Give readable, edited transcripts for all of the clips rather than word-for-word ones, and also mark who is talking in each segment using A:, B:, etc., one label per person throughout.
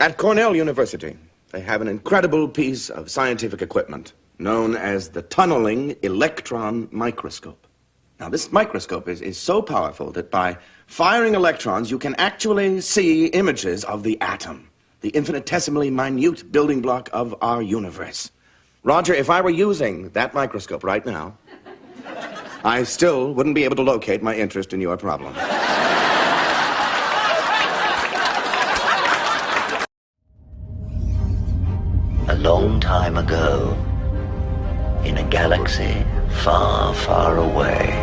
A: At Cornell University, they have an incredible piece of scientific equipment known as the tunneling electron microscope. Now, this microscope is so powerful that by firing electrons, you can actually see images of the atom, the infinitesimally minute building block of our universe. Roger, if I were using that microscope right now, I still wouldn't be able to locate my interest in your problem.
B: A long time ago, in a galaxy far, far away.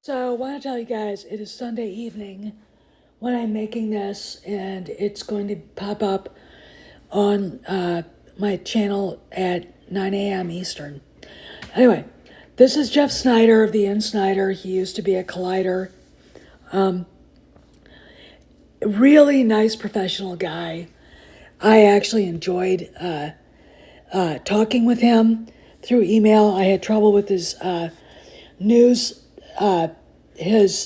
C: So I want to tell you guys, it is Sunday evening when I'm making this, and it's going to pop up on my channel at 9 a.m. Eastern. Anyway, this is Jeff Sneider of the Sneider. He used to be a Collider. Really nice professional guy. I actually enjoyed talking with him through email. I had trouble with his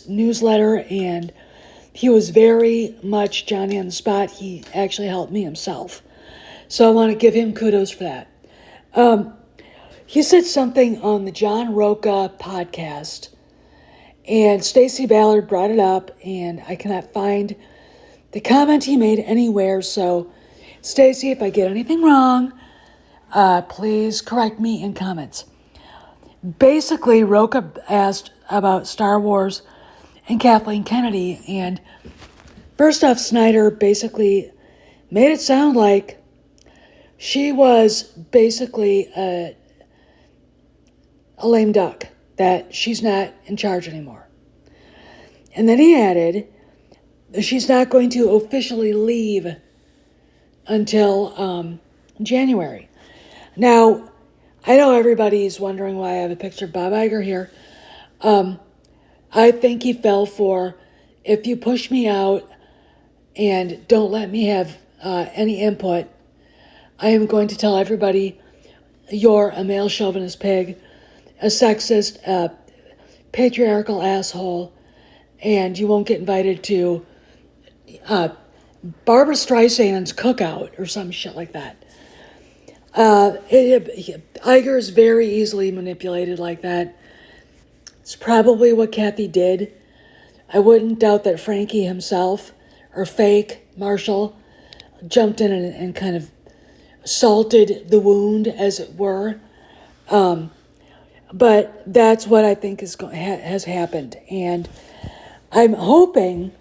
C: newsletter, and he was very much Johnny on the spot. He actually helped me himself. So I want to give him kudos for that. He said something on the John Roca podcast, and Stacy Ballard brought it up, and I cannot find the comment he made anywhere. So, Stacy, if I get anything wrong, please correct me in comments. Basically, Roca asked about Star Wars and Kathleen Kennedy, and first off, Sneider basically made it sound like she was basically a lame duck, that she's not in charge anymore. And then he added she's not going to officially leave until January. Now, I know everybody's wondering why I have a picture of Bob Iger here. I think he fell for, if you push me out and don't let me have any input, I am going to tell everybody you're a male chauvinist pig, a sexist, patriarchal asshole, and you won't get invited to Barbara Streisand's cookout or some shit like that. Iger is very easily manipulated like that. It's probably what Kathy did. I wouldn't doubt that Frankie himself, or fake Marshall, jumped in and kind of salted the wound, as it were. But that's what I think has happened. And I'm hoping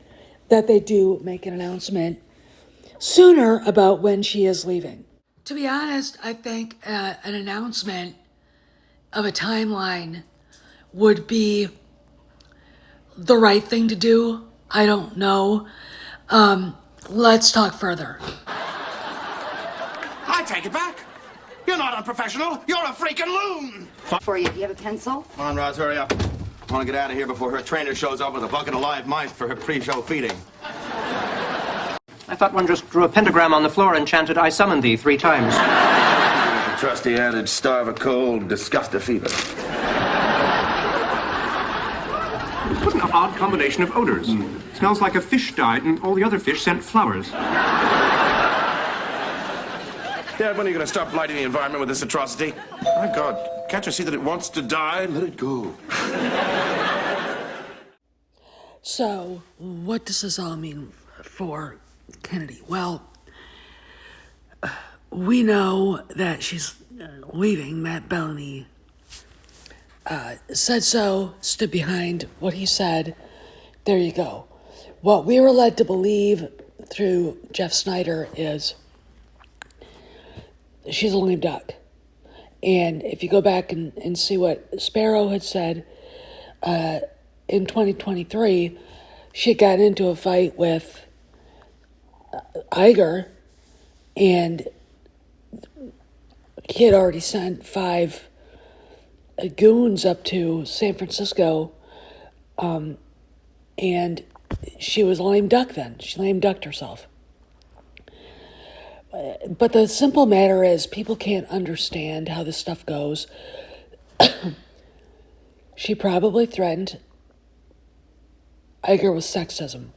C: that they do make an announcement sooner about when she is leaving. To be honest, I think an announcement of a timeline would be the right thing to do. I don't know. Let's talk further.
D: I take it back. You're not unprofessional. You're a freaking loon.
E: For you. Do you have a pencil?
D: Come on, Roz, hurry up. I want to get out of here before her trainer shows up with a bucket of live mice for her pre-show feeding.
F: I thought one just drew a pentagram on the floor and chanted, "I summon thee," 3 times.
D: The trusty adage, starve a cold, disgust a fever.
G: What an odd combination of odors. Smells like a fish died and all the other fish sent flowers.
D: Dad, when are you going to stop blighting the environment with this atrocity? My God, can't you see that it wants to die? Let it go.
C: So, what does this all mean for Kennedy? Well, we know that she's leaving. Matt Bellamy said so, stood behind what he said. There you go. What we were led to believe through Jeff Sneider is she's a lame duck. And if you go back and see what Sparrow had said in 2023, she got into a fight with he had already sent 5 goons up to San Francisco, and she was a lame duck then. She lame ducked herself. But the simple matter is, people can't understand how this stuff goes. She probably threatened Iger with sexism.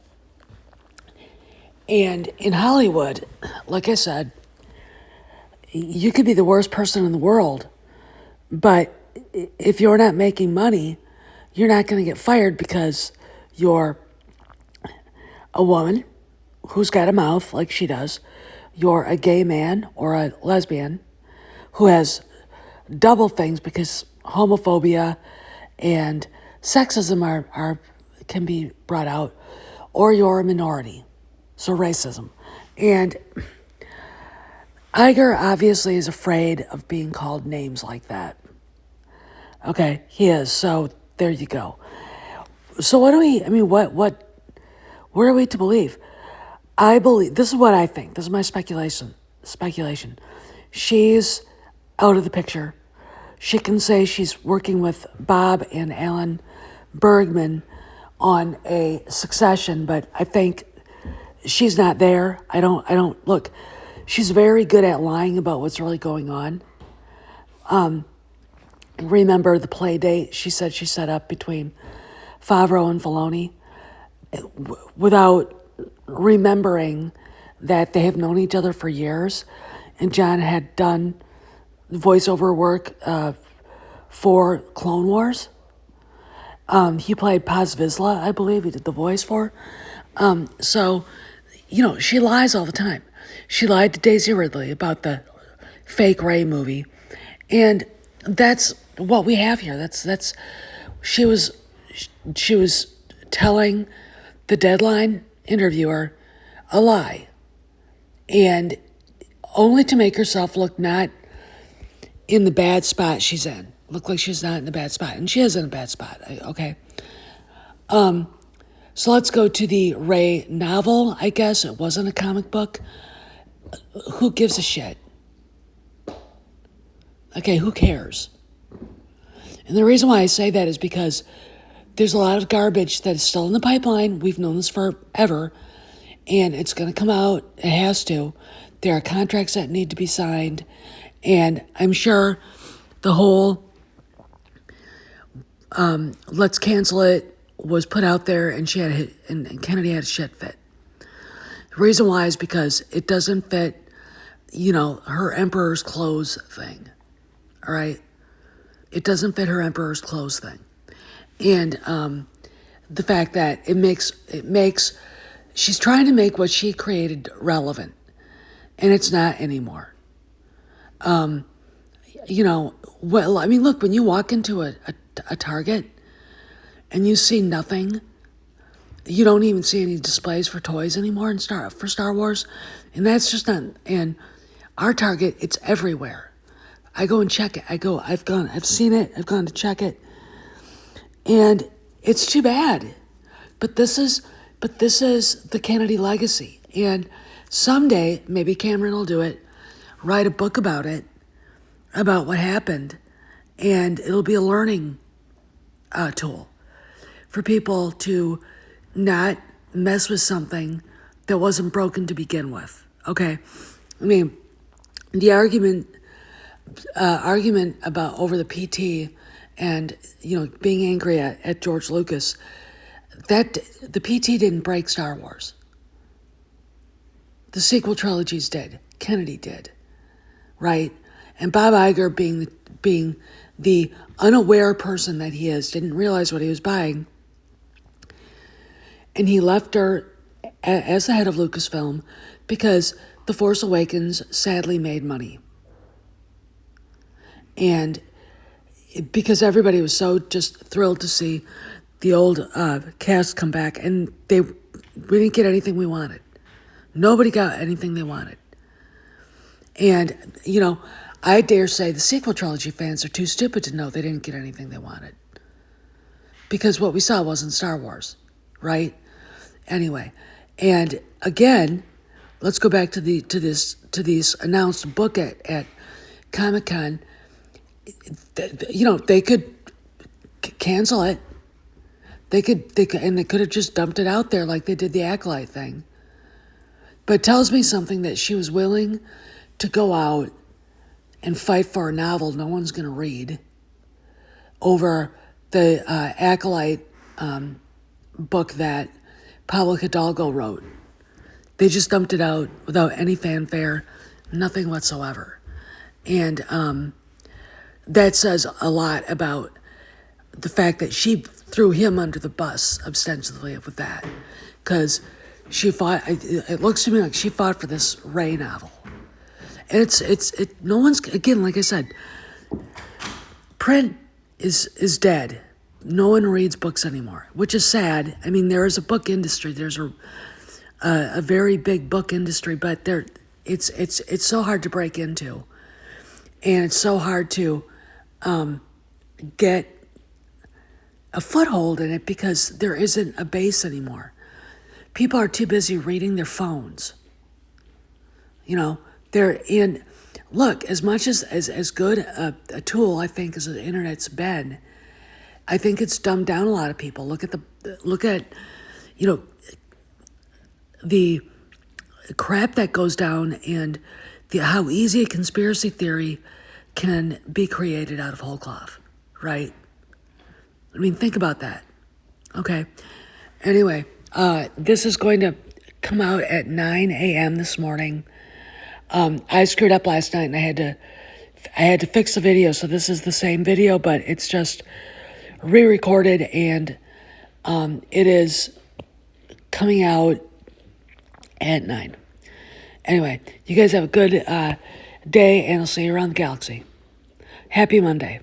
C: And in Hollywood, like I said, you could be the worst person in the world, but if you're not making money, you're not going to get fired because you're a woman who's got a mouth like she does. You're a gay man or a lesbian who has double things because homophobia and sexism can be brought out, or you're a minority, so racism. And Iger obviously is afraid of being called names like that. Okay, he is. So there you go. So what are we to believe? I believe, this is what I think. This is my speculation. She's out of the picture. She can say she's working with Bob and Alan Bergman on a Succession, but I think she's not there. I don't look. She's very good at lying about what's really going on. Remember the play date she said she set up between Favreau and Filoni without remembering that they have known each other for years, and John had done voiceover work for Clone Wars. He played Paz Vizsla, I believe. He did the voice for. So, she lies all the time. She lied to Daisy Ridley about the fake Rey movie, and that's what we have here. She was telling the Deadline interviewer a lie, and only to make herself look not in the bad spot she's in. Look like she's not in the bad spot, and she is in a bad spot. Okay. So let's go to the Rey novel. I guess it wasn't a comic book. Who gives a shit? Okay, who cares? And the reason why I say that is because there's a lot of garbage that is still in the pipeline. We've known this forever, and it's going to come out. It has to. There are contracts that need to be signed, and I'm sure the whole let's cancel it was put out there, and and Kennedy had a shit fit. The reason why is because it doesn't fit, her emperor's clothes thing. All right? It doesn't fit her emperor's clothes thing. And the fact that it makes she's trying to make what she created relevant, and it's not anymore. Look, when you walk into a Target and you see nothing, you don't even see any displays for toys anymore for Star Wars, and that's just not. And our Target, it's everywhere. I go and check it. I've seen it. I've gone to check it, and it's too bad. But this is the Kennedy legacy, and someday maybe Cameron will do it, write a book about it, about what happened, and it'll be a learning tool for people to not mess with something that wasn't broken to begin with. Okay, the argument about over the PT and being angry at George Lucas, that the PT didn't break Star Wars. The sequel trilogies did. Kennedy did, right? And Bob Iger, being the unaware person that he is, didn't realize what he was buying. And he left her as the head of Lucasfilm because The Force Awakens sadly made money. And because everybody was so just thrilled to see the old cast come back, and we didn't get anything we wanted. Nobody got anything they wanted. And, I dare say the sequel trilogy fans are too stupid to know they didn't get anything they wanted. Because what we saw wasn't Star Wars, right? Anyway, and again, let's go back to this announced book at Comic-Con, they could cancel it. They could have just dumped it out there like they did the Acolyte thing. But it tells me something that she was willing to go out and fight for a novel no one's going to read over the Acolyte book that Pablo Hidalgo wrote. They just dumped it out without any fanfare, nothing whatsoever. And that says a lot about the fact that she threw him under the bus ostensibly with that, because she fought. It looks to me like she fought for this Ray novel, and it's no one's, again, like I said, print is dead. No one reads books anymore, which is sad. I mean, there is a book industry. There's a very big book industry, but it's so hard to break into, and it's so hard to get a foothold in it because there isn't a base anymore. People are too busy reading their phones. They're in. Look, as much as good a tool I think as the internet's been, I think it's dumbed down a lot of people. Look at the crap that goes down, and how easy a conspiracy theory can be created out of whole cloth, right? I mean, think about that. Okay. Anyway, this is going to come out at 9 a.m. this morning. I screwed up last night, and I had to fix the video, so this is the same video, but it's just re-recorded, and it is coming out at 9. Anyway, you guys have a good day, and I'll see you around the galaxy. Happy Monday.